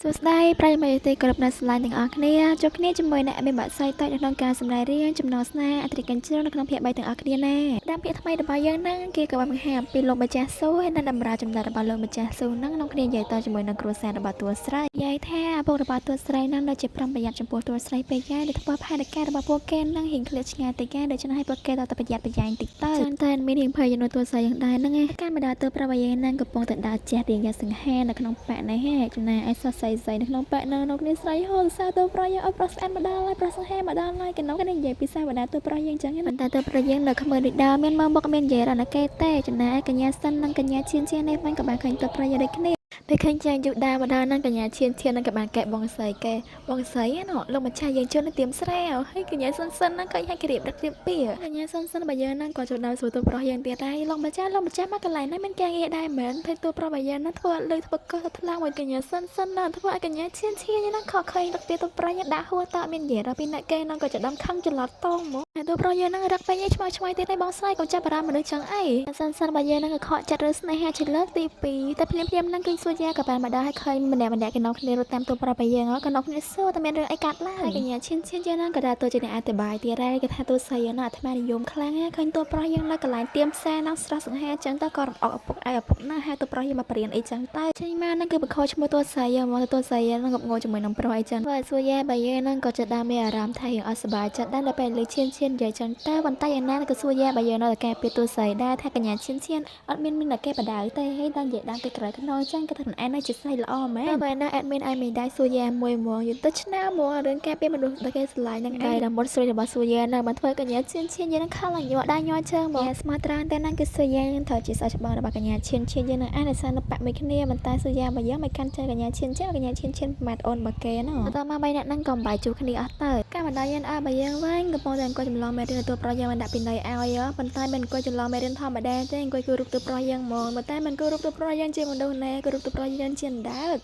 សួស្តីប្រិយមិត្តទីគោរពអ្នកស្រឡាញ់ទាំងអស់គ្នាជួបគ្នាជាមួយអ្នកមានបាក់សៃតូចនៅក្នុងការសម្ដែងរៀងចំណងស្នេហ៍អធិកញ្ជ្រនៅក្នុងភាគ3ទាំងអស់គ្នាណាតាមភាគថ្មីរបស់យើងហ្នឹងគេក៏បានបង្ហាញអំពីលោកម្ចាស់ស៊ូហើយនិងតម្រាចម្ដេចរបស់លោកម្ចាស់ស៊ូហ្នឹងក្នុងគ្នានិយាយតជាមួយនឹងគ្រួសាររបស់តួស្រីនិយាយថាឪពុករបស់តួស្រីហ្នឹងនៅជាប្រុងប្រយ័ត្នចំពោះតួស្រីពេកហើយដែលធ្វើផែនការរបស់ពួកគេហ្នឹងរៀងឃ្លាតឆ្ងាយតិចហើយដូច្នេះឲ្យពួកគេតតែប្រយ័ត្នប្រយែងតិចទៅចឹងតែមានរៀងភ័យចំនួនតួស្រីយ៉ាងដែរហ្នឹងឯងការម្ដងទៅប្រាប់ឲ្យយើងហ្នឹងកំពុងតែដើរជះរៀងយ៉ាងសង្ហានៅក្នុងប៉ែកនេះហេចំណែកឯសរសៃស្រីនៅក្នុងប៉ែកនៅគ្នាស្រីហូរសារទៅប្រយ័ត្នឲ្យប្រុសស្អាតម្ដងហើយប្រុសសង្ហេម្ដងហើយកណ្ដោះគ្នានិយាយពីសាវតាទៅប្រយ័ត្នចឹងប៉ុន្តែទៅប្រយ័ត្ននៅខ្មើដូចដើមមានមើលមុខមាននិយាយរកណាគេទេចំណែកឯកញ្ញាសិននិងកញ្ញាឈៀននេះវិញក៏បានឃើញទៅប្រយ័ត្នដូចគ្នាពេលឃើញចាញ់យូដាម្ដងហ្នឹងកញ្ញាឈៀននឹងក៏បានកែបងស្រីកែបងស្រីណាលោកម្ចាស់យើងជន់ទៅទៀមស្រាវហើយកញ្ញាសិនហ្នឹងឃើញឲ្យក្រៀបដឹករៀបពីកញ្ញាសិនបើយើងហ្នឹងក៏ចូលដល់សួរទៅប្រុសយើងទៀតដែរលោកម្ចាស់មកកន្លែងហ្នឹងមានការងារដែរមែនពេលទូប្រុសបើយើងហ្នឹងធ្វើអត់លើធ្វើកោះថ្លាំងមួយកញ្ញាសិនណាធ្វើឲ្យកញ្ញាឈៀនហ្នឹងខកឃើញដឹកទៀតទៅប្រយ័ត្នដាក់ហួរតមាននិយាយដល់ពីអ្នកគេហ្នឹងក៏ចដំខឹងច្រឡត់តងមកតែទូប្រុសយើងហ្នឹងរឹកពេញឯងឆ្មៃទៀតឯងបងស្រីកុំចាប់បារម្ភមនុស្សចឹងអីសិនបើយើងហ្នឹងក៏ខកចិត្តឬស្នេហាជាលើកទី2តែភ្លាមហ្នឹងគឺសួរយ៉ាក៏បានមកដល់ឲ្យឃើញម្នាក់គេនាំគ្នារត់តាមទូប្រុសបើយើងក៏នាំគ្នាសួរតែមានរឿងអីកាត់ឡើងហើយកញ្ញាឈៀនយើងហ្នឹងក៏ដើរទៅជាអ្នកអធិប្បាយទៀតដែរគេថាទូស្រីហ្នឹងអាត្មានិយមខ្លាំងណាស់ឃើញទូប្រុសយើងនៅកន្លែងទៀមផ្សារហ្នឹងស្រស់សង្ហាចឹងទៅក៏រំអកឪពុកណាហៅទូប្រុសយើងមកបរៀនអីចឹងទៅចេញមកហ្នឹងគឺបង្ខំឈ្មោះទូស្រីយើងមកទូស្រីហ្នឹងងប់ងល់ជាមួយនឹងប្រុសអីចឹងបើសួរយ៉ាបើយើងហ្នឹងក៏ចិត្តដើមមានអារម្មណ៍ថាយើងអត់សុបាយចិត្តដែរដល់ពេលលើឈៀននិយាយចឹងទៅប៉ុន្តែយ៉ាងណាក៏សួរយ៉ាបើយើងនៅតែកែពីទូស្រីដែរថាកញ្ញាឈៀនអត់មានតែគេបដៅទេហើយដល់និយាយដើមពីក្រោយខ្នងចឹងក៏ថាឯងនៅជាស្រីល្អមែនបើណាអេដមីនឲ្យមីដៃសួរយ៉ាមួយហ្មងយទៅឆ្នើហ្មងរឿងកែពីមនុស្សដែលគេស្រឡាញ់ហ្នឹងឯងដល់មុតស្រីរបស់សួរយ៉ាហ្នឹងបានធ្វើកញ្ញាឈៀនយើងនឹងខលញ័រដែរញ័រជើងហ្មងស្មាត់ត្រានតែហ្នឹងគឺសួរយ៉ានឹងត្រូវជាស្អច្បងរបស់កញ្ញាឈៀនយើងនឹងអានសារនៅបាក់មួយគ្នាមិនតែសួរយ៉ាបើយើងមិនកាន់ជើងកញ្ញាឈៀនកញ្ញាឈៀនម៉ាត់អូនរបស់គេណាតើមកបីអ្នកហ្នឹងក៏បាយជួគ្នាអស់ទៅកាលម្ដាយយើងអើបើយើងវិញកំពុងតែអង្គុយចម្លងមេរៀនទៅប្រុសយើងមិនដាក់ពីណីឲ្យប៉ុន្តែមិនអង្គុយចម្លងមេរៀនធម្មតាទេអង្គុយគូររូបទៅប្រុសយើងហ្មងប៉ុន្តែមិនគូររូបទៅប្រុសយើងជាមនុស្សណែគូររូបទៅប្រុសយើងជាអណ្ដើក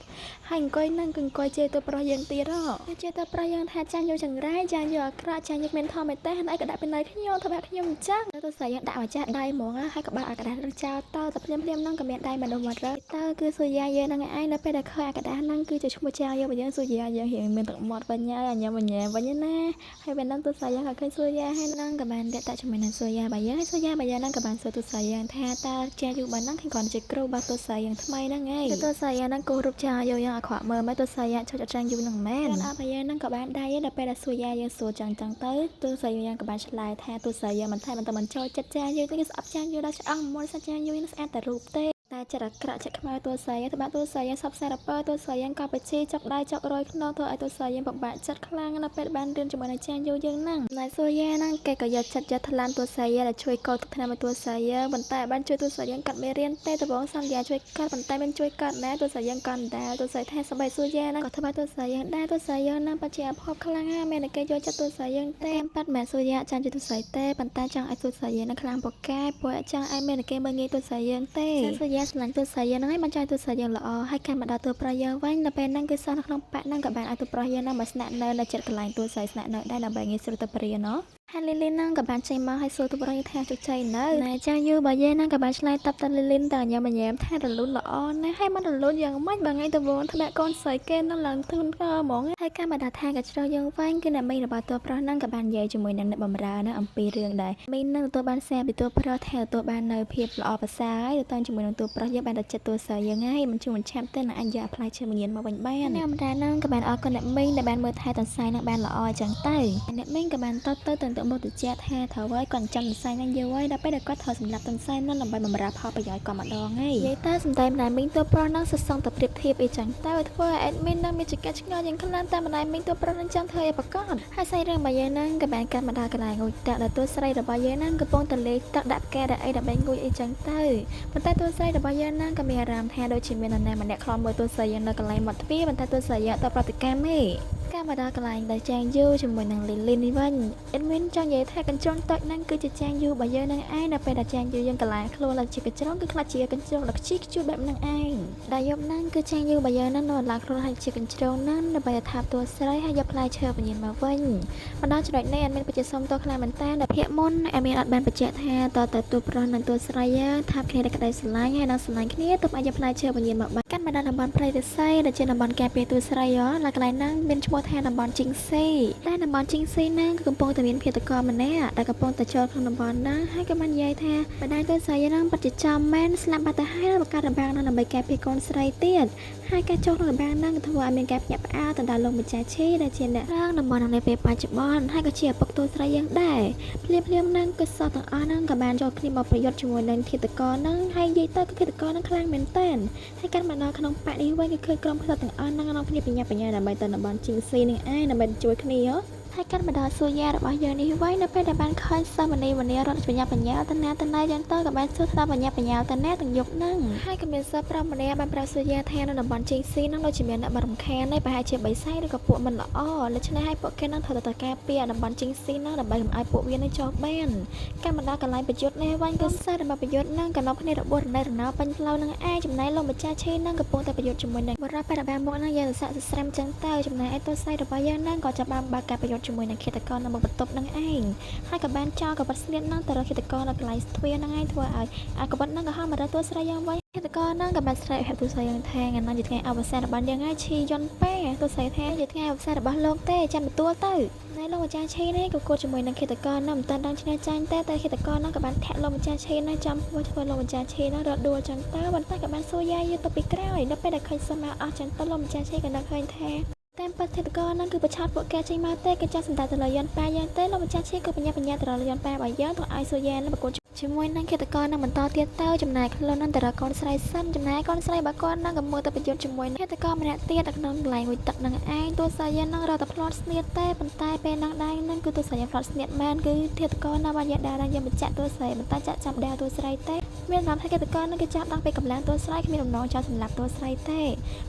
ហើយអង្គុយហ្នឹងគឺអង្គុយជេរទៅប្រុសយើងទៀតជេរទៅប្រុសយើងថាចាញ់យកចង្រៃចាញ់យកអាក្រក់ចាញ់យកមានធម្មតាហើយក៏ដាក់ពីណីខ្ញុំធ្វើបាក់ខ្ញុំអញ្ចឹងទៅស្រីយើងដាក់មកចាស់ដៃហ្មងហើយក៏បាក់អាកដាស់រឹងចោលទៅតែភ្លាមហ្នឹងក៏មានដៃមនុស្សមករើទៅគឺសួរយ៉ាយើងហ្នឹងឯងនៅពេលដែលឃើញអាកដាស់ហ្នឹងគឺជាឈ្មោះចៅយើងបើយើងសួរយ៉ាយើងរៀងមានទឹកមាត់វិញហើយអញញ៉ាំវិញណាហើយពេលហ្នឹងទូស្រីយើងក៏ឃើញសួរយ៉ាហើយហ្នឹងក៏បានតាក់ជាមួយនឹងសួរយ៉ាបើយើងហើយសួរយ៉ាបើយើងហ្នឹងក៏បានសួរទូស្រីយើងថាតើចាយូបើហ្នឹងគ្រាន់តែជាគ្រូរបស់ទូស្រីយើងថ្មីហ្នឹងឯងទូស្រីយើងហ្នឹងគោរពចាយយើងអាក្រក់មើលមកទូស្រីយើងចុចអត់ចាញ់យូហ្នឹងមែនអត់បើយើងហ្នឹងក៏បានដៃដល់ពេលដែលសួរយ៉ាយើងសួរចឹងទៅទូស្រីយើងក៏បានឆ្លើយថាទូស្រីយើងមិនថែមិនចូលចិត្តចាយយើងទេគឺស្អប់ចាយយើងដល់ឆ្អឹងមុនសាចាយយើងស្អាតតែរូបទេតែចិត្តអាក្រក់ចិត្តខ្មៅទូស្រីទៅបាក់ទូស្រីយើងសពសារពើទូស្រីយើងក៏បជាចុកដៃចុករយខ្នងធ្វើឲ្យទូស្រីយើងពិបាកចិត្តខ្លាំងណាស់ពេលបានរៀនជាមួយនឹងចាញ់យើងហ្នឹងតែសួរយ៉ាហ្នឹងគេក៏យកចិត្តយកថ្លានទូស្រីយើងដែលជួយកោតទឹកថ្នាំឲ្យទូស្រីយើងប៉ុន្តែបានជួយទូស្រីយើងកាត់មេរៀនទេដំបងសន្យាជួយកាត់ប៉ុន្តែមិនជួយកាត់ណាទូស្រីយើងក៏ដែរទូស្រីថាសម្បីសួរយ៉ាហ្នឹងក៏ធ្វើឲ្យទូស្រីយើងដែរទូស្រីយើងហ្នឹងបជាអភ័ព្វខ្លាំងណាស់មានតែគេយកចិត្តទូស្រីយើងទេប៉ាត់មិនសួរយ៉ាចាញ់ទូស្រីទេប៉ុន្តែចង់ឲ្យទូស្រីយើងហ្នឹងខ្លាំងពូកែពួកចង់ឲ្យមានតែគេមើលងាយទូស្រីយើងទេសួរយ៉ាស្រឡាញ់ទូស្រីយើងហ្នឹងឯងបានចង់ទូស្រីយើងល្អហើយកាន់មកដល់ទូប្រុសយើងវិញដល់ពេលហ្នឹងគឺសោះនៅក្នុងប៉ាក់ហ្នឹងក៏បានឲ្យទូប្រុសយើងហ្នឹងមកស្នាក់នៅចិត្តកន្លែងទូស្រីស្នាក់នៅដែរដើម្បីងាយស្រួលទៅព្រានហើយលីលីនហ្នឹងក៏បានចេញមកឲ្យសួរទូប្រុសយើងថាជោគជ័យនៅណែចាយូបើយើងហ្នឹងក៏បានឆ្លើយតបទៅលីលីនតើញ៉ាំថារលូនល្អណាស់ហើយមិនរលូនយ៉ាងម៉េចបើថ្ងៃទៅវងធ្លាក់កូនស្រីគេនឹងឡើងធូនខហ្មងហើយការមកដល់ថាក៏ជ្រោះយើងវិញគឺអ្នកមីងរបស់ទូប្រុសហ្នឹងក៏បាននិយាយជាមួយនឹងអ្នកបម្រើហ្នឹងអំពីរឿងដែរមីងហ្នឹងទទួលបានសារពីទូប្រុសថាទទួលបាននៅភាពល្អប្រសើរហើយទៅជាមួយនឹងទូប្រុសយើងបានតែចិត្តទូស្រីយើងហើយមិនជួមិនឆាប់ទេនឹងអាចយកផ្លែឈើមងៀនមកវិញបានអ្នកបម្រើហ្នឹងក៏បានអរគុណអ្នកមីងដែលបានមើលថែតន្សាយហ្នឹងបានល្អអញ្ចឹងទៅអ្នកមីងក៏បានទៅមុខទៅជាថាត្រូវហើយគាត់ចាំទន្សាយហ្នឹងយូរហើយដល់ពេលដែលគាត់ត្រូវសម្រាប់ទន្សាយហ្នឹងដើម្បីបម្រើផលប្រយោជន៍គាត់ម្ដងហើយនិយាយទៅសំដែងម្ដាយមីងទូប្រុសហ្នឹងសសងទៅប្រៀបធៀបអីចឹងទៅធ្វើឲ្យអេដមីនហ្នឹងមានចង្កេះឆ្ងល់យ៉ាងខ្លាំងតែម្ដាយមីងទូប្រុសហ្នឹងចង់ធ្វើឲ្យប្រកបហើយសាច់រឿងរបស់យើងហ្នឹងក៏បានកាត់មកដល់កន្លែងងូតទឹកដល់ទូស្រីរបស់យើងហ្នឹងកំពុងតែលេងទឹកដាក់ផ្កាដាក់អីដើម្បីងូតអីចឹងទៅប៉ុន្តែទូស្រីរបស់យើងហ្នឹងក៏មានអារម្មណ៍ថាដូចជាមាននរណាម្នាក់ខ្លំមើលទូស្រីយើងនៅកន្លែងមាត់ទ្វារប៉ុន្តែទូស្រីយើងទៅប្រតិកម្មទេ ការមកដល់កន្លែងដែលចាងយូជាមួយនឹងលីលីននេះវិញអ៊ីនមានចង់និយាយថាកញ្ជ្រោងតូចហ្នឹងគឺជាចាងយូរបស់យើងនឹងឯងនៅពេលដែលចាងយូយើងកន្លែងខ្លួនឡើងជាកញ្ជ្រោងគឺខ្លាចជាកញ្ជ្រោងដ៏ខ្ជិះខ្ជួនបែបហ្នឹងឯងដែលយប់ហ្នឹងគឺចាងយូរបស់យើងហ្នឹងនៅឡើងខ្លួនហើយជាកញ្ជ្រោងហ្នឹងដើម្បីថាបតួស្រីហើយយកផ្លែឈើបញ្ញាមកវិញមកដល់ចំណុចនេះអ៊ីនមានបច្ចុប្បន្នតខ្លាំងមែនតើដែលភាគមុនអ៊ីនមានអត់បានបញ្ជាក់ថាតើតួប្រុសនិងតួស្រីថាគ្នាតែក្តីស្រឡាញ់ហើយនឹងស្រឡាញ់គ្នាទើបអាចយកផ្លែឈើបញ្ញាមកបានកាន់មកដល់តំបន់ព្រៃរិស័យដែលជាតំបន់ការពារតួស្រីឡើងកន្លែងហ្នឹងមានឈ្មោះថាតំបន់ជីងស៊ីតែតំបន់ជីងស៊ីហ្នឹងគឺកំពុងតែមានភេទករម្នាក់ដែលកំពុងតែចូលក្នុងតំបន់ហ្នឹងហើយក៏បាននិយាយថាបដិទិស្រីហ្នឹងពិតជាចំមែនស្លាប់បាត់ទៅហើយបង្កើតរបាំងហ្នឹងដើម្បីការពារកូនស្រីទៀតហើយការចូលក្នុងរបាំងហ្នឹងក៏ធ្វើឲ្យមានការភ្ញាក់ផ្អើលទៅដល់លោកម្ចាស់ឈីដែលជាអ្នករាងតំបន់ហ្នឹងនៅពេលបច្ចុប្បន្នហើយក៏ជាឪពុកតួស្រីយ៉ាងដែរភ្លាមហ្នឹងគឺសតទាំងអស់ហ្នឹងក៏បានចូលគ្នាមកប្រយុទ្ធជាមួយនឹងឃាតករហ្នឹងហើយនិយាយទៅគឺឃាតករហ្នឹងខ្លាំងមែនទែនហើយកាន់មកដល់ក្នុងប៉ាក់នេះវិញគឺឃើញក្រុមផ្សោតទាំងអស់ហ្នឹងនាំគ្នាបញ្ញាដើម្បីទៅតំបន់ជីងស៊ីនឹងឯងដើម្បីជួយគ្នាហើយកាន់មកដល់សួរយ៉ារបស់យើងនេះវិញនៅពេលដែលបានឃើញសិស្សមនីរត់បញ្ញាទៅណាចឹងទៅក៏បានសួរថាបញ្ញាទៅណាទាំងយប់ហ្នឹងហើយក៏មានសិស្សប្រុសម្នាក់បានប្រាប់សួរយ៉ាថានៅតំបន់ជីងស៊ីហ្នឹងដូចជាមានអ្នកបារម្ខានប្រហែលជាបិសាចឬក៏ពួកមិនល្អដូច្នេះហើយពួកគេនឹងត្រូវទៅការពារតំបន់ជីងស៊ីហ្នឹងដើម្បីកុំឲ្យពួកវានឹងចូលបានកាន់មកដល់កន្លែងប្រយុទ្ធនេះវិញគឺសិស្សរបស់ប្រយុទ្ធហ្នឹងក៏នាំគ្នារបួសរណេរណោពេញផ្លូវហ្នឹងឯងចំណែកលោកម្ចាស់ឈីហ្នឹងកំពុងតែប្រយុទ្ធជាមួយនឹងបរិបទរបស់មុខហ្នឹងយ៉ាងស័ក្តិស្រាំចឹងទៅចំណែកឯតួស្រីរបស់យើងហ្នឹងក៏ចាប់បានបើកការប្រយុទ្ធជាមួយនឹងឃាតករនៅមុខបន្ទប់ហ្នឹងឯងហើយក៏បានចោលកបិតស្នៀតហ្នឹងទៅរកឃាតករនៅកន្លែងទ្វារហ្នឹងឯងធ្វើឲ្យអាកបិតហ្នឹងក៏ហោះមករកតួស្រីយ៉ាងវិញឃាតករហ្នឹងក៏បានស្រែកហៅតួស្រីយ៉ាងថាថ្ងៃហ្នឹងជាថ្ងៃអវសានរបស់យើងហើយឈីយន់ប៉ែតួស្រីថាជាថ្ងៃអវសានរបស់លោកទេចាំទទួលទៅនៅលោកម្ចាស់ឈីនេះក៏គួតជាមួយនឹងឃាតករហ្នឹងមិនតាន់ដឹងឈ្នះចាញ់តែឃាតករហ្នឹងក៏បានធាក់លោកម្ចាស់ឈីហ្នឹងចំធ្វើលោកម្ចាស់ឈីហ្នឹងរត់ដួលចឹងទៅប៉ុន្តែក៏បានសួរយាយទៅពីក្រោយដល់ពេលដែលឃើញសមាអស់ចឹងទៅលោកម្ចាស់ឈីក៏នឹកឃើញថាតាមពិតឃាតករហ្នឹងគឺប្រឆោតពួកគេចេញមកទេគេចាស់សម្ដៅទៅលើយន្តប៉ែយើងទេលោកម្ចាស់ឈីក៏បញ្ញាទៅលើយន្តប៉ែរបស់យើងទៅឲ្យសួរយានឹងប្រកួតជាមួយនឹងឃាតករនឹងបន្តទៀតទៅចំណែកខ្លួននឹងទៅរកកូនស្រីសិនចំណែកកូនស្រីរបស់គាត់នឹងក៏មើលទៅប្រយុទ្ធជាមួយនឹងឃាតករម្នាក់ទៀតនៅក្នុងកន្លែងងុយទឹកនឹងឯងទោះស្រីនឹងរកតែផ្្លាត់ស្នៀតទេប៉ុន្តែពេលនឹងដែរនឹងគឺទោះស្រីផ្្លាត់ស្នៀតមែនគឺឃាតករនៅបានយកដារយកបញ្ជាក់ទោះស្រីប៉ុន្តែចាក់ចាប់ដារទោះស្រីទេមានដំណំថាឃាតករនឹងគឺចាប់ដល់ពេលកម្លាំងទោះស្រីគ្មានបំណងចោលសម្លាប់ទោះស្រីទេ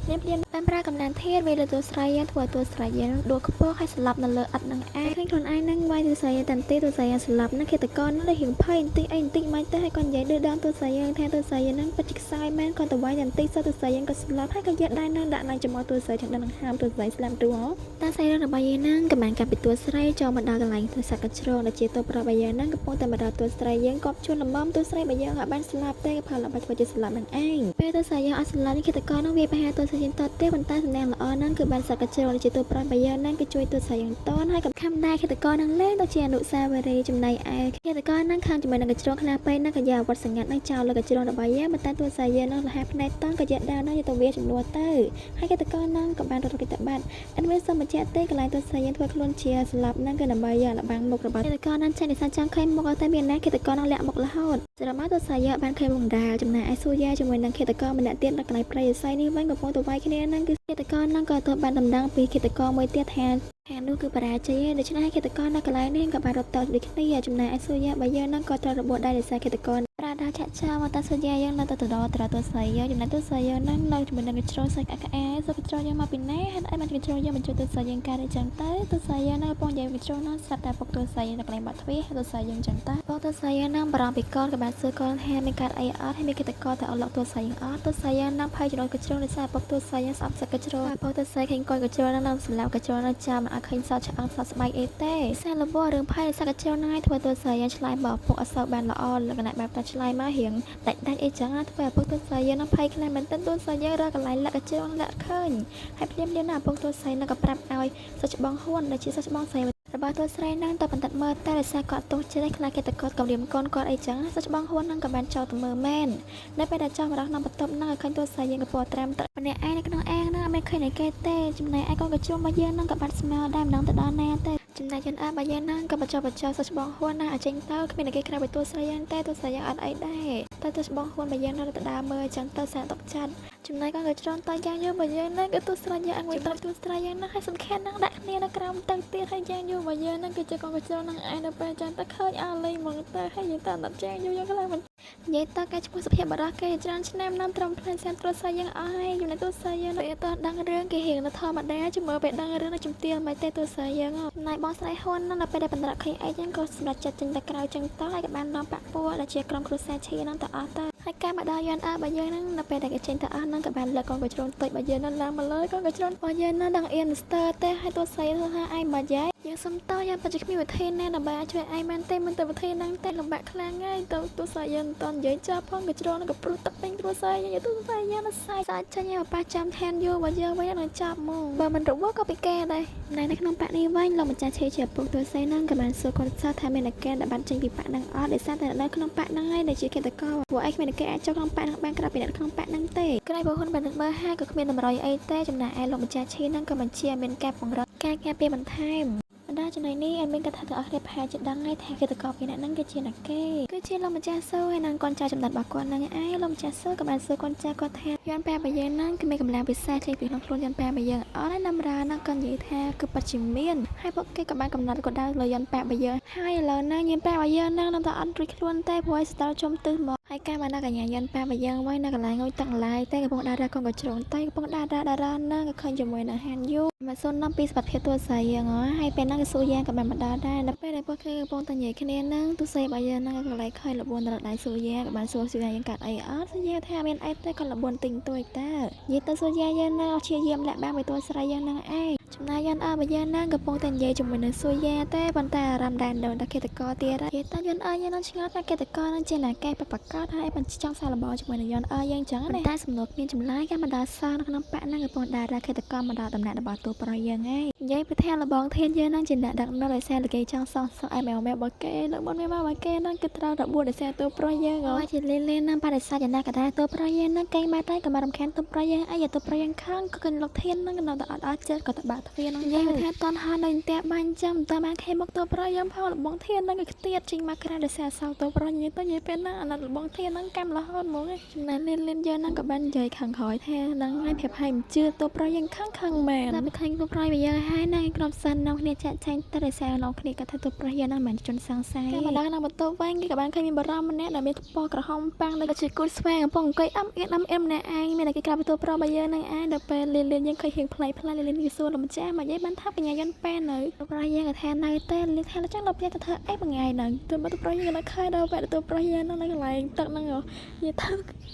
មានបានប្រើកម្លាំងធាតុវាលើទោះស្រីធ្វើឲ្យទោះស្រីដួលខ្ពស់ហើយស្លាប់នៅលើឥដ្ឋនឹងឯងឃើញខ្លួនឯងនឹងវាយទោះស្រីតាន់ទីទោះស្រីស្លាប់នឹងឃាតករនឹងរៀងភ័យបន្តិចមិនទៅហើយគាត់និយាយឌឺដើមទោះស្រីថាទោះស្រីនឹងពិតជាខ្សោយមែនគាត់ទៅវាយតាន់ទីទោះស្រីក៏ស្លាប់ហើយក៏យកដៃនឹងដាក់ឡើងចំអកទោះស្រីទាំងនឹងហាមទោះស្រីស្លាប់ទូហ៎តាស្រីរបស់យើងនឹងក៏បានកាប់ពីទោះស្រីចូលមកដល់កន្លែងទោះសក្កជ្រងដែលជាទោះប្រុសរបស់យើងនឹងកំពុងតែមកដល់ទោះស្រីយើងក៏ជួនលំមទោះស្រីរបស់យើងក៏បានស្លាប់ទេក៏ផលបាច់ធ្វើជាស្លាប់នឹងឯងពេលទោះស្រីយើងអត់ស្លាប់នេះឃាតករនឹងវាប្រហែលទោះស្រីយើងតទេប៉ុន្តែសំណាងល្អនឹងគឺបានសក្កជ្រងដែលជាទោះប្រុសរបស់យើងនឹងគឺជួយទោះស្រីយើងតនហើយក៏ខំដែរឃាតករនឹងលេងដូចជាអនុស្សាវរីយ៍ចំណៃឯឃាតករនឹងខាងជាមួយនឹងកញ្ជ្រោងខ្នាពេកនឹងក៏យកអាវុធសង្កត់នឹងចោលលើកញ្ជ្រោងរបស់យើងប៉ុន្តែទោះស្រីយើងនឹងលះភ្នែកតនក៏យកដាវនឹងយកទៅវាចំនួនទៅហើយឃាតករនឹងក៏បានរត់គេទៅបាត់អត់មានសមបញ្ជាក់ទេកន្លែងទោះស្រីយើងធ្វើខ្លួនជាស្លាប់នឹងគឺដើម្បីយកលបាំងមុខរបស់ឃាតករនឹងចេញនិស្សិតចង់ឃើញមុខតែមានណាឃាតករនឹងលាក់មុខរហូតសម្រាប់មកទោះស្រីយើងបានឃើញមុខដាលចំណែកឯស៊ូយ៉ាជាមួយនឹងឃាតករម្នាក់ទៀតនៅកន្លែងព្រៃរិស័យនេះវិញកំពុងតែវាយគ្នានឹងគឺឃាតករនឹងក៏ទៅបានដំណឹងពីឃាតករមួយទៀតថានោះគឺបរាជ័យដូច្នេះឃាតករនៅកន្លែងនេះក៏បានរត់ទៅដូចគ្នាចំណែកឯស៊ូយ៉ារបស់យើងនឹងក៏ត្រូវរបួសដែរដោយសារឃាតករប្រាដាចាក់ចោលមកតាស៊ូយ៉ាយើងនៅទៅទោះស្រីយើងចំណែកទោះស្រីយើងនឹងនៅជាមួយនឹងកញ្ជ្រោងសាច់ក្អាកសូកញ្ជ្រោងយើងមកពីណាហេតុអីបានកញ្ជ្រោងយើងបញ្ជួយទោះស្រីយើងកើតអីចឹងទៅទោះស្រីយើងនៅកំពុងនិយាយកញ្ជ្រោងនោះស្រាប់តែពុកទោះស្រីយើងនៅកន្លែងបាត់ទ្វារទោះស្រីយើងចឹងទៅពុកទោះស្រីយើងនឹងបារម្ភពីកូនក៏បានសួរកូនថាមានកើតអីអត់ហើយមានឃាតករទៅអត់លក់ទោះស្រីយើងអត់ទោះស្រីយើងនឹងភ័យចំណុចកញ្ជ្រោងដោយសារពុកទោះស្រីយើងស្អប់សឹកកញ្ជ្រោងពុកទោះស្រីឃើញកូនកញ្ជ្រោងនឹងសម្លាប់កញ្ជ្រោងនឹងចាំមិនឲ្យឃើញសតឆ្អឹងសតស្បែកអីទេសារលវរឿងភ័យដោយសារកញ្ជ្រោងហ្នឹងធ្វើទោះស្រីយើងឆ្លើយមកពុកអត់សូវបានល្អលក្ខណៈបែបតែឆ្លើយមករៀងដាច់អីចឹងធ្វើឲ្យពុកទោះស្រីយើងនឹងភ័យខ្លាំងមែនទែនទោះស្រីយើងរកកន្លែងលាក់កញ្ជ្រោងលាក់ឃើញហើយភ្លាមណាពុកទោះស្រីនឹងក៏ប្រាប់ឲ្យសុចបងហ៊ុនដែលជាសុចបងស្រីរបស់ទោះស្រីនឹងទៅបន្តមើលតែដោយសារគាត់ទោះជ្រៃខ្លាចគេតកតកំរាមកូនគាត់អីចឹងសុចបងហ៊ុននឹងក៏បានចោលទៅមើលមែននៅពេលដែលចោលមកដល់ក្នុងបន្ទប់នឹងឲ្យឃើញទោះស្រីយើងក៏ពណ៌ត្រាំទឹកម្នាក់ឯងនៅក្នុងអាងនឹងមិនឃើញគេទេចំណែកឯកូនកញ្ជ្រោងរបស់យើងនឹងក៏បាត់ស្មៅដែរមិនដឹងទៅដល់ណាទេចំណែកយន្តអារបស់យើងនឹងក៏បញ្ចុះសុចបងហ៊ុនណាឲ្យចេញទៅគ្មានគេក្រៅពីទោះស្រីយើងទេទោះស្រីយើងអត់អីដែរតែទោះបងហ៊ុនរបស់យើងនៅទៅដើរមើលចឹងទៅសារទុកចិត្តចំណែកកូនកញ្ជ្រោងតើយ៉ាងយូររបស់យើងនឹងគឺទោះស្រីយើងអង្គុយទៅទោះស្រីយើងនឹងឲ្យសំខាន់នឹងដាក់គ្នានៅក្រោមទឹកទៀតហើយយ៉ាងយូររបស់យើងនឹងគឺជាកូនកញ្ជ្រោងនឹងឯនៅពេលចឹងទៅឃើញអស់លេងហ្មងទៅហើយយើងតាមដាក់យ៉ាងយូរយ៉ាងខ្លាំងមិន និយាយទៅការឈ្មោះសុភាពបរោះគេច្រើនឆ្នាំនាំត្រឹមផ្លែសាមទ្រសាយើងអស់ហើយចំណែកទស្សយើងពេលតដឹងរឿងគេរៀងនៅធម្មតាជាមួយពេលដឹងរឿងនៅជំទាវមិនទេទស្សយើងណៃបងស្រីហ៊ុននៅពេលដែលបណ្ដាឃើញអីចឹងក៏សម្រាប់ចាត់ចេញទៅក្រៅចឹងទៅហើយក៏បាននាំបាក់ពួរដែលជាក្រុមគ្រួសារឈីនឹងទៅអស់ទៅហើយការមកដល់យន្តបើយើងនឹងនៅពេលដែលគេចេញទៅអស់នឹងក៏បានលើកកូនកញ្ជ្រោនតិចបើយើងនឹងឡើងមកលើកូនកញ្ជ្រោនបើយើងនឹងដឹងអៀនស្ទើទេហើយទស្សថាឯងមកយាយយើងសុំតយើងបច្ចេកវិធីណាដើម្បីជួយឯងមែនទេមិនទៅវិធីហ្នឹងតែលំបាក់ខ្លាំងហើយទៅទស្សយើងមិនតនិយាយចាប់ផងកញ្ជ្រោនក៏ព្រុសទឹកពេញគ្រួសារយើងទស្សយើងនឹងសាយចាញ់ឲ្យប៉ះចាំធានយូរបើយើងវិញនឹងចាប់ហ្មងបើមិនរបួសក៏ពិការដែរនៅក្នុងប៉ាក់នេះវិញលោកម្ចាស់ឈេជាពុកទស្សហ្នឹងក៏បានសួរគាត់ថាមានអាការដែលបានចេញពីប៉ាក់ហ្នឹងអត់ដោយសារតែនៅក្នុងប៉ាក់ហ្នឹងហើយដែលជាកិច្ចការពួកឯងគ្មានអាការអាចចូលក្នុងប៉ាក់ហ្នឹងបានក្រៅពីអ្នកក្នុងប៉ាក់ហ្នឹងទេក្រោយបើហ៊ុនបានមើលហាក៏គ្មានតម្រុយអីទេចំណែកឯលោកម្ចាស់ឈេហ្នឹងក៏បញ្ជាមានការពង្រឹងការការពារបន្ថែមដល់ចំណុចនេះអត់មានកថាទាំងអស់គ្នាប្រហែលជាដឹងហើយថាកិច្ចការពីអ្នកហ្នឹងគឺជាអ្នកគេគឺជាលោកម្ចាស់សូហើយនឹងកូនចៅចំណត់របស់គាត់ហ្នឹងឯងលោកម្ចាស់សូក៏បានសួរកូនចៅគាត់ថាយន់ប៉ែបើយើងហ្នឹងគឺមានកម្លាំងពិសេសចេញពីក្នុងខ្លួនយន់ប៉ែបើយើងអត់ហើយណាំរ៉ាហ្នឹងក៏និយាយថាគឺពិតជាមានហើយពួកគេក៏បានកំណត់គាត់ដល់លើយន់ប៉ែបើយើងហើយឥឡូវហ្នឹងយន់ប៉ែបើយើងហ្នឹងនៅតែអត់រួចខ្លួនទេព្រោះឲ្យស្ដាល់ជុំទិសមកហើយការមកដល់កញ្ញាយន់ប៉ែបើយើងវិញនៅកន្លែងងុយទឹកឡាយតែកំពុងដើរកូនកញ្ជ្រោងតែកំពុងដើរហ្នឹងក៏ឃើញជាមួយនឹងហានយូមកសូននាំពីសុខភាពទូសាយយើងហើយពេលហ្នឹងក៏សួរយ៉ាងក៏បានបណ្ដាដែរដល់ពេលដែលពួកគេកំពុងតែនិយាយគ្នាហ្នឹងទូសាយបើយើងហ្នឹងក៏កន្លែងឃើញលបួនរកដៃសួរយ៉ាងក៏បានសួរយ៉ាងកាត់អីអត់សួរយ៉ាងថាមានអីតែក៏លបួនទិញទួយតើនិយាយទៅសួរយ៉ាងយើងហ្នឹងព្យាយាមលាក់បាំងពីទូស្រីយ៉ាងហ្នឹងឯងចំណាយយន់បើយើងហ្នឹងកំពុងតែនិយាយជាមួយនឹងសួរយ៉ាងតែប៉ុន្តែអារម្មណ៍ដែរដល់កិច្ចការទៀតនិយាយទៅយន់យើងនឹងឆ្ងល់ថាកិច្ចការនឹងជាណាកែប្រកាសហើយមិនចង់សាឡបងជាមួយនឹងយន់យើងចឹងណាតែសំណួរគ្មានចម្លើយការមកដល់សងនៅក្នុងប៉ាក់ហ្នឹងកំពុងដែរកិច្ចការមកដល់ដំណាក់របស់តួប្រយើងឯងនិយាយពីថាលបងធានយើងនឹងជាអ្នកដឹកនាំដោយសារលគេចង់សងឯម៉ែបើគេលើបងម៉ែបើគេនឹងគឺត្រូវរបួសដោយសារតួប្រយើងហើយជាលេងនឹងបដិសេធយ៉ាងណាក៏ដែរតួប្រយើងនឹងកេងមកតែក៏មករំខានតួប្រយើងអីតួប្រយើងខាងក៏គិនលុកធាននឹងនៅតែអត់ចិត្តក៏តបាក់ទ្វារនឹងនិយាយថាតន់ហោនៅផ្ទះបាញ់ចាំតបានខេមកតួប្រយើងផងលបងធាននឹងក៏ខ្ទាតចេញមកក្រៅដោយសារសោតួប្រយើងទៅនិយាយពេលហ្នឹងអាណត្តិលបងធាននឹងកម្មរហូតហ្មងចំណែកលេងយើងនឹងក៏បាននិយាយខាងក្រោយថានឹងឲ្យប្រាប់ឲ្យមិនជឿតួប្រយើងខាងមែនតែមិនឃើញតួប្រយើងហើយណាក្រុមសិននៅគ្នាចាក់ចែងតែដោយសារនៅគ្នាក៏ថាតួប្រយើងនឹងមិនជន់សង្ស័យតែម្ដងនៅបន្ទប់វិញគេក៏បានឃើញមានបរិមម្នាក់ដែលមានពណ៌ក្រហមប៉ាំងនៅក៏ជាគូស្វាកំពុងអង្គុយអៀនម្នាក់ឯងមានតែគេក្រៅពីតួប្រយើងនឹងឯងដល់ពេលលេងយើងឃើញហៀងផ្លៃលេងគេសួរលោកម្ចាស់មកយាយបានថាបញ្ញាយន្តប៉ែនៅតួប្រយើងក៏ថានៅតែលេងថាចឹងលោកយាយទៅធ្វើអីមួយថ្ងៃហ្នឹងទើបតួប្រយើងនៅខែដល់ពេលតួប្រយើងនៅកន្លែងទឹកហ្នឹងនិយាយទៅ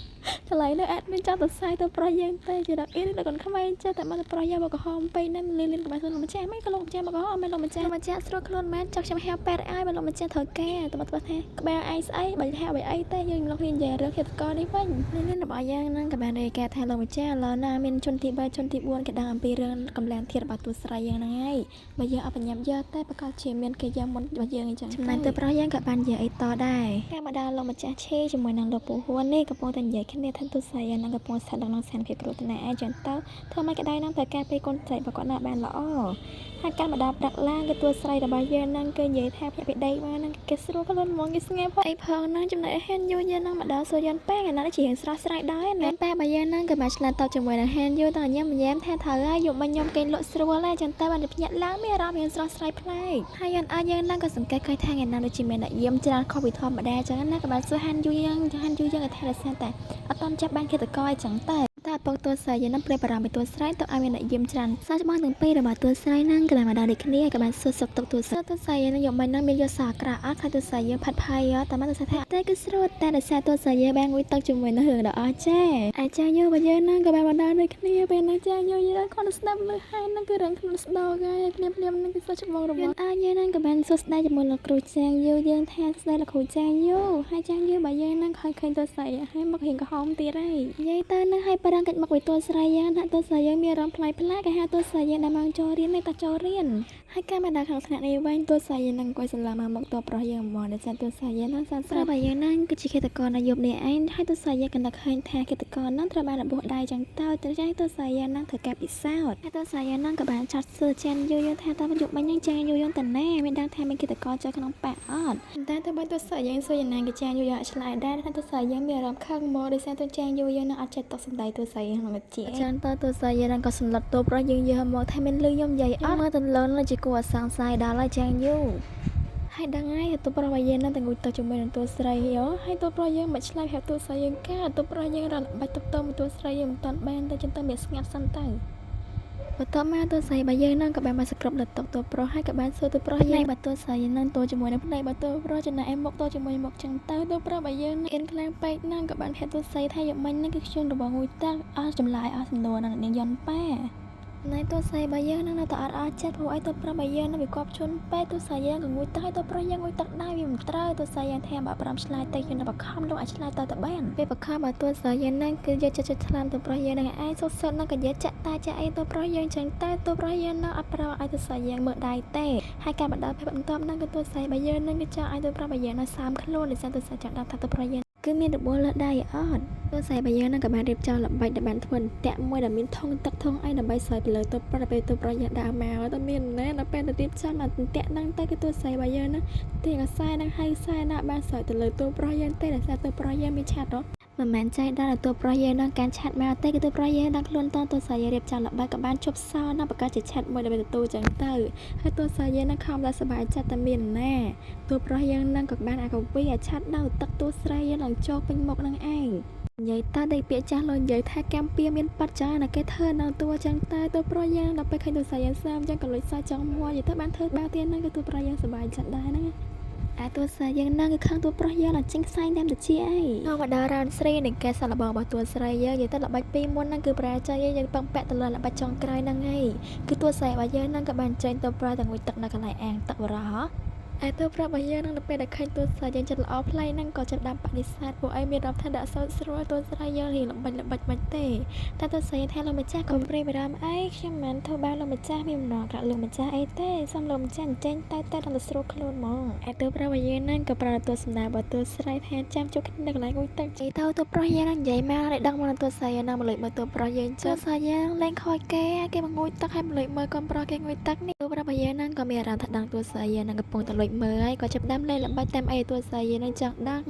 ឆ្លៃនៅអត់មានចង់ទៅសាយទៅប្រយើងទេជាដល់អ៊ីនដល់កូនក្មេងចេះតែមកប្រយើងមកក្រហមពេកហ្នឹងលៀនក៏បានសួរលោកម្ចាស់មិនក៏លោកម្ចាស់មកក្រហមមិនលោកម្ចាស់ស្រួលខ្លួនមែនចង់ខ្ញុំហៅប៉ែតឲ្យបើលោកម្ចាស់ត្រូវការតែមកថាក្បែរឯងស្អីបើហៅបីអីទេយើងលោកហ៊ាននិយាយរឿងហេតុការណ៍នេះវិញលៀនរបស់យើងហ្នឹងក៏បានរាយការណ៍ថាលោកម្ចាស់ឥឡូវណាមានជនទី3ជនទី4គេដឹងអំពីរឿងកម្លាំងធាតុរបស់ទូស្រីយើងហ្នឹងហើយបើយើងអត់បញ្ញាប់យកតែប្រកាសជាមានគេយ៉ាងមុនរបស់យើងអញ្ចឹងចំណែកទៅប្រយើងក៏បាននិយាយអីតដែរការមកដល់លោកម្ចាស់ឈេជាមួយនឹងលោកពូហ៊ួននេះកំពុងតែនិយាយគ្នាថាទូស្រីនឹងកំពុងស្ថិតក្នុងស្ថានភាពគ្រោះថ្នាក់ឯងចឹងទៅធ្វើម៉េចក៏ដែរនឹងត្រូវការពេលកូនស្រីរបស់គាត់ណាបានល្អហើយការមកដល់ប្រាក់ឡានគឺតួស្រីរបស់យើងនឹងគឺនិយាយថាភ្នាក់ពីដីមកនឹងគេស្រួលខ្លួនហ្មងគេស្ងៀមអីផងនឹងចំណែកហេនយូយើងនឹងមកដល់សូយន្តប៉ែឯណាជារៀងស្រស់ស្រាយដែរណាប៉ែរបស់យើងនឹងក៏បានឆ្លងតជាមួយនឹងហេនយូតញ៉ាំថាត្រូវហើយយកមកខ្ញុំគេលក់ស្រួលហើយចឹងទៅបានភ្នាក់ឡើងមានអារម្មណ៍រៀងស្រស់ស្រាយប្លែកហើយយន្តយើងនឹងក៏សង្កេតឃើញថាថ្ងៃណាដូចជាមានអ្នកយាមច្រើនខុសពីធម្មតាចឹងណាក៏បានសួរហានយូយើងក៏ថារសារតែអត់តន់ចាប់បានគេតកអីចឹងតែពុកតួស្រីយើងនឹងព្រាបបារម្ភពីតួស្រីទៅឲ្យមានអ្នកយាមច្រើនសោះច្បាស់ទាំងពីររបស់តួស្រីហ្នឹងក៏បានមកដល់ដូចគ្នាក៏បានសួរសុខទុក្ខតួស្រីយើងនឹងយកមិនហ្នឹងមានយកសារក្រៅអត់ថាតួស្រីយើងផាត់ផាយតែមកតួស្រីថាតែគឺស្រួលតែដោយសារតួស្រីយើងបានងុយទឹកជាមួយនឹងរឿងដ៏អស្ចារ្យអាចចាយករបស់យើងហ្នឹងក៏បានមកដល់ដូចគ្នាពេលហ្នឹងចាយកយើងគាត់ស្ដាប់លើហើយហ្នឹងគឺរឿងខ្លួនស្ដោកហើយភ្លាមហ្នឹងគឺសោះច្បាស់របស់យើងហ្នឹងក៏បានសួរស្ដីជាមួយលោកគ្រូចាងយើងថាស្ដីលោកគ្រូចាងយូហើយចាងយូរបស់យើងហ្នឹងឃើញតួស្រីហើយមករៀងក្រហមទៀតហើយនិយាយទៅហ្នឹងហើយប្រឹងកិច្ចមកតួស្រីយើងថាតួស្រីយើងមានអារម្មណ៍ប្លែកគេហៅតួស្រីយើងដែលមកចូលរៀននេះតែចូលរៀនហើយការមកដល់ខាងថ្នាក់នេះវិញតួស្រីយើងនឹងអង្គុយសម្លឹងមកតួប្រុសយើងហ្មងដែលតួស្រីយើងនឹងសាស្ត្ររបស់យើងនឹងគឺជាឃាតករនៅយប់នេះឯងហើយតួស្រីយើងក៏នឹកឃើញថាឃាតករនឹងត្រូវបានរបួសដៃចឹងទៅចាតួស្រីយើងនឹងធ្វើការពិសោធន៍ហើយតួស្រីយើងនឹងក៏បានចាត់សួរចានយូរថាតើយប់មិញហ្នឹងចានយូរតាណាមានដឹងថាមានឃាតករចូលក្នុងប៉ាក់អត់តែទៅបើតួស្រីយើងសួរយ៉ាងណាក៏ចានយូរឆ្លើយដែរថាតួស្រីយើងមានអារម្មណ៍ខឹងមកដោយសារតួចានយូរយើងនឹងអត់ចេះតសម្ដីតួស្រីក្នុងវិជ្ជាចឹងទៅតួស្រីយើងក៏សម្លឹងតួប្រុសយើងយកមកថាមានលឺខ្ញុំនិយាយអត់មើលទៅលន់ជាគួរអសង្ស័យដល់ហើយចាងយូរហ ហើយដឹងហើយទៅប្រុសរបស់យើងនឹងតែងុយទៅជាមួយនឹងតួស្រីយោហើយទៅប្រុសយើងមិនឆ្លើយប្រាប់តួស្រីយើងកាទៅប្រុសយើងរត់បាច់ទៅមួយតួស្រីយើងមិនតាន់បានទៅចឹងទៅមានស្ងាត់សិនទៅបន្ទាប់មកតួស្រីរបស់យើងនឹងក៏បានមកសគ្រប់លើតុតួប្រុសហើយក៏បានសួរតួប្រុសយើងបើតួស្រីនឹងតួជាមួយនឹងផ្នែកបើតួប្រុសចំណែកឯមុខតួជាមួយមុខចឹងទៅតួប្រុសរបស់យើងនឹងអៀនខ្លាំងពេកនឹងក៏បានហេតុតួស្រីថាយកមិញនឹងគឺខ្ញុំរបស់ងុយតាអស់ចម្លើយអស់សំណួរនឹងនាងយន់ប៉ាណៃតួស្រីរបស់យើងនឹងនៅតែអត់អស់ចិត្តព្រោះឲ្យតួប្រុសរបស់យើងនឹងវាគប់ជន់ពេកតួស្រីយើងក៏ងុយទៅឲ្យតួប្រុសយើងងុយទឹកដែរវាមិនត្រូវតួស្រីយើងថាបើប្រាំឆ្លើយទៅខ្ញុំនឹងបខំលោកឲ្យឆ្លើយទៅបានពេលបខំបើតួស្រីយើងនឹងគឺយកចិត្តឆ្លាមតួប្រុសយើងនឹងឯងសុទ្ធសុទ្ធនឹងក៏យកចាក់តាចាក់អីតួប្រុសយើងចឹងតែតួប្រុសយើងនឹងអត់ប្រោឲ្យតួស្រីយើងមើលដៃទេហើយការបណ្ដាភាពបន្ទាប់នឹងគឺតួស្រីរបស់យើងនឹងគឺចង់ឲ្យតួប្រុសរបស់យើងនឹងសាមខ្លួនដោយសារតួស្រីចង់ដឹងថាតួប្រុសយើងគឺមានរបួសលើដៃអត់តួស្រីរបស់យើងនឹងក៏បានរៀបចំល្បិចដែលបានធ្វើអន្ទាក់មួយដែលមានធុងទឹកធុងអីដើម្បីស្រោចទៅលើតួប្រុសពេលតួប្រុសយើងដើរមកទៅមានណែដល់ពេលទៅរៀបចំអន្ទាក់ហ្នឹងទៅគឺតួស្រីរបស់យើងនឹងទីកខ្សែនឹងហើយខ្សែណាបានស្រោចទៅលើតួប្រុសយើងទេដោយសារតួប្រុសយើងមានឆាត់មិនមែនចៃដល់តួប្រុសយើងនឹងការឆាត់មកទេគឺតួប្រុសយើងđangខ្លួនតតួស្រីយើងរៀបចំល្បិចក៏បានជប់សោណាប្រកាសជាឆាត់មួយដើម្បីទទួលចឹងទៅហើយតួស្រីយើងនឹងខំដល់សប្បាយចិត្តតែមានណាតួប្រុសយើងនឹងក៏បានអាកវីអាឆាត់ដល់ទឹកតួស្រីយើងនឹងចូលពេញមុខនឹងឯងនិយាយតើដេកពាក្យចាស់លោកនិយាយថាកម្ពុជាមានបាត់ចាណាគេធ្វើនៅតួចឹងតែតួប្រុសយើងដល់ពេលឃើញតួស្រីយើងសាមចឹងក៏លុយសាចង់មួយនិយាយទៅបានធ្វើបាវទៀតហ្នឹងគឺតួប្រុសយើងសប្បាយចិត្តដែរហ្នឹងអាតួស្រីយើងនឹងគឺខាងតួប្រុសយើងឡើងចេញខ្សែតាមតិចអីមកមកដល់រ៉ានស្រីនៃកែសាឡបងរបស់តួស្រីយើងនិយាយទៅល្បិចពីមុនហ្នឹងគឺប្រាជ័យយើងពឹងពាក់ទៅលើល្បិចចុងក្រោយហ្នឹងឯងគឺតួស្រីរបស់យើងហ្នឹងក៏បានចេញតួប្រុសទាំងងុយទឹកនៅកន្លែងអាងទឹកបរោះឯតួប្រុសរបស់យើងនឹងទៅពេលដែលឃើញតួស្រីយើងចិត្តល្អផ្លៃហ្នឹងក៏ចិត្តដាំបដិសេធពួកឯងមានរាប់ថាដាក់សោតស្រួលតួស្រីយើងរៀងល្បិចមិនទេតែតួស្រីថាលោកម្ចាស់កុំព្រាយបារម្ភអីខ្ញុំមិនធ្វើបាបលោកម្ចាស់មានបំណងក្រាក់លោកម្ចាស់អីទេសូមលោកម្ចាស់ចេញតែដល់ទៅស្រួលខ្លួនហ្មងឯតួប្រុសរបស់យើងហ្នឹងក៏ប្រើតួសម្ដាបើតួស្រីថាចាំជួបគ្នានៅកន្លែងងុយទឹកជិះទៅតួប្រុសយើងហ្នឹងនិយាយមកឲ្យដឹងមកតួស្រីហ្នឹងមកលុយមើលតួប្រុសយើងចុះស្រីយើងលេងខ້ອຍគេមកងុយទឹកឲ្យមកលុយមើលកូនប្រុសគេងុយទឹកនេះតួប្រុសរបស់យើងហ្នឹងក៏មានអារម្មណ៍ថាដឹងតួស្រីយើងហ្នឹងកំពុងតែលុយមើលហើយក៏ចាប់ដើមលេងល្បិចតាមអីតួស្រីយើងនឹងចង់ដឹង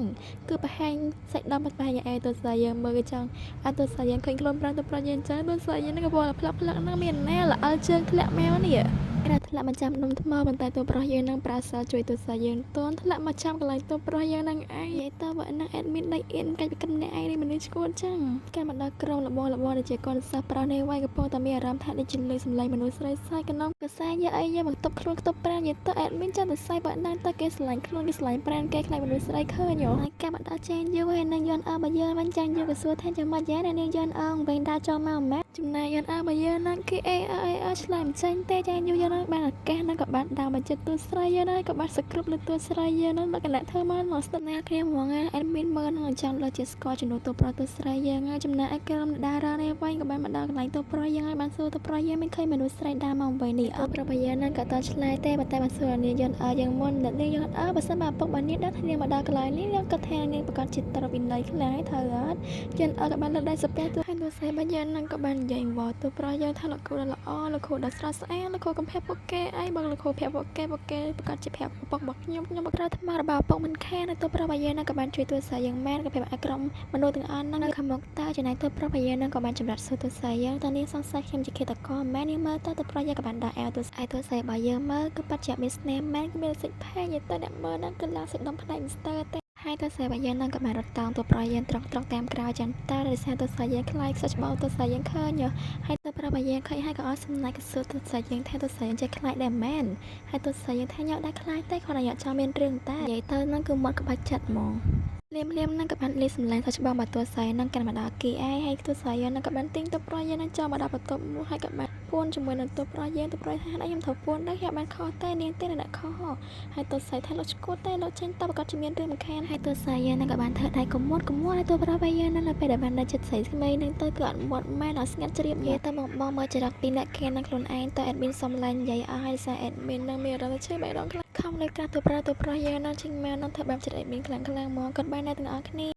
គឺបង្ហាញសាច់ដុំបង្ហាញអីតួស្រីយើងមើលចង់អត់តួស្រីយើងឃើញខ្លួនប្រាំតួប្រុសយើងចឹងតួស្រីយើងនឹងកំពុងតែផ្លឹកហ្នឹងមានណាល្អិលជើងធ្លាក់មកនេះគេធ្លាក់មកចាំដុំថ្មប៉ុន្តែតួប្រុសយើងនឹងប្រាស្រ័យជួយតួស្រីយើងតន់ធ្លាក់មកចាំកន្លែងតួប្រុសយើងនឹងឯងនិយាយទៅបើនឹងអេដមីនដៃអ៊ីនកាច់ពីគិនម្នាក់ឯងនេះមនុស្សឈួតចឹងការមកដល់ក្រុមលបងដែលជាកូនសិស្សប្រុសនេះវ័យកំពុងតែមានអារម្មណ៍ថាដូចជាលើសម្លេងមនុស្សស្រីស្អាតកណ្ដុំកសែយកអីយកមកតុបខ្លួនតុបប្រាំនិយាយទៅអេដមីនចាំតែស្អីបើដល់ទៅគេស្រឡាញ់ខ្លួនគេស្រឡាញ់ប្រាំគេខ្លាចមនុស្សស្រីឃើញហើយការមកដល់ចេញយូរហើយនឹងយន់អើបើយើងមិនចាញ់យូរក៏សួរថាចាំមកយ៉ាងនាងយន់អើវិញដើរចូលមកម៉ាក់ចំណែកយន់អើបើយើងនឹងគេអេឆ្លើយមិនចាញ់ទេចាញ់យូរយើងនឹងបានឱកាសនឹងក៏បានដើរមកចិត្តតួស្រីយើងហើយក៏បានសគ្រប់លើតួស្រីយើងនឹងមកកណ្ដាធ្វើមកស្ដាប់ណាគ្នាហ្មងអេដមីនមើលនឹងចង់លើជាស្គាល់ចំនួនតួប្រុសតួស្រីយើងហើយចំណែកឯក្រុមតារានេះវិញក៏បានមកដល់កន្លែងតួប្រុសយើងហើយបានសួរតួប្រុសយើងមិនឃើញមនុស្សស្រីដើរមកវិញនេះតួប្រុសរបស់យើងនឹងក៏តឆ្លើយទេប៉ុន្តែបានសួរនាងយន់អើយើងមុននាងយន់អើបើសិនបើពុកបាននាងដឹងថានាងមកដល់កន្លែងនេះនាងក៏ថានាងប្រកាសចិត្តត្រវិន័យខ្លាំងហើយត្រូវអត់យន់អើក៏បានលើកដៃសាពះតួហើយតួស្រីរបស់យើងនឹងក៏បាននិយាយវ៉ាតួប្រុសយើងថាលោកគ្រូដ៏ល្អលោកគ្រូដ៏ស្រស់ស្អាតលោកគ្រូកំភែពួកគេអីបើលោកគ្រូប្រាប់ពួកគេប្រកាសជាប្រាប់ពុករបស់ខ្ញុំបក្រាថ្មរបស់ពុកមិនខានតួប្រុសរបស់យើងនឹងក៏បានជួយតួស្រីយើងមែនក៏ប្រាប់ឲ្យក្រុមមនុស្សទាំងអស់ហ្នឹងនៅខាងមុខតើចំណែកតួប្រុសរបស់យើងនឹងក៏បានចម្រាត់សួរតួស្រីយើងតើនាងសង្ស័យខ្ញុំជាឃាតករមែននាងមើលតើតួប្រុសយើងក៏បានដាក់អែលតួស្រីរបស់យើងមើលគឺប៉ាត់ជាមានស្នេហ៍មែនគឺមានសិទ្ធិផែនិយាយទៅអ្នកមើលហ្នឹងគឺឡើងសិទ្ធិដុំផ្នែកមីស្ទ័រទេហើយតួស្រីរបស់យើងនឹងក៏បានរត់តោងតួប្រុសយើងត្រង់តាមក្រៅចឹងតើដោយសារតួស្រីយើងខ្លាចខ្សឹកច្បោតួស្រីយើងឃើញហើយតួប្រុសរបស់យើងឃើញហើយក៏អស់សំណាច់ក៏សួរតួស្រីយើងថាតួស្រីយើងចេះខ្លាចដែរមែនហើយតួស្រីយើងថាញ៉ាំដែរខ្លាចទេគាត់តែញ៉ាំចង់មានរឿងតែនិយាយទៅហ្នឹងគឺមាត់ក្បាច់ចិត្តហ្មងលៀមហ្នឹងក៏បានលេបសម្លេងថាច្បាស់មកតួស្រីហ្នឹងកាន់មកដល់គីឯហើយតួស្រីយើងហ្នឹងក៏បានទិញតួប្រុសយើងហ្នឹងចង់មកដល់បន្ទប់មួយហើយក៏បានពួនជាមួយនឹងតួប្រុសយើងតួប្រុសថាខ្ញុំត្រូវពួនដែរខ្ញុំបានខុសតែនាងទេអ្នកខុសហើយតួស្រីថាលោកឈួតតែលោកចេញតប្រកាសជាមានរឿងមិនខានហើយតួស្រីយើងហ្នឹងក៏បានធ្វើដៃកុំមាត់ហើយតួប្រុសរបស់យើងហ្នឹងនៅពេលដែលបាននៅចិត្តស្រីស្មីហ្នឹងទៅគឺអត់មាត់ម៉ែដល់ស្ងាត់ជ្រាបនិយាយទៅបងមើលចរិតពីអ្នកខាននឹងខ្លួនឯងតើអេដមីនសំឡាញ់និយាយអស់ហើយសារអេដមីនហ្នឹងមានអារម្មណ៍ឈឺបេះដូងខ្លាំងខំលើកកាតតួប្រុសយើងហ្នឹងចេញមកនឹងធ្វើបែបចិត្តអេដមីនខ្លាំងហ្មងគាត់បានតែទាំងអស់គ្នា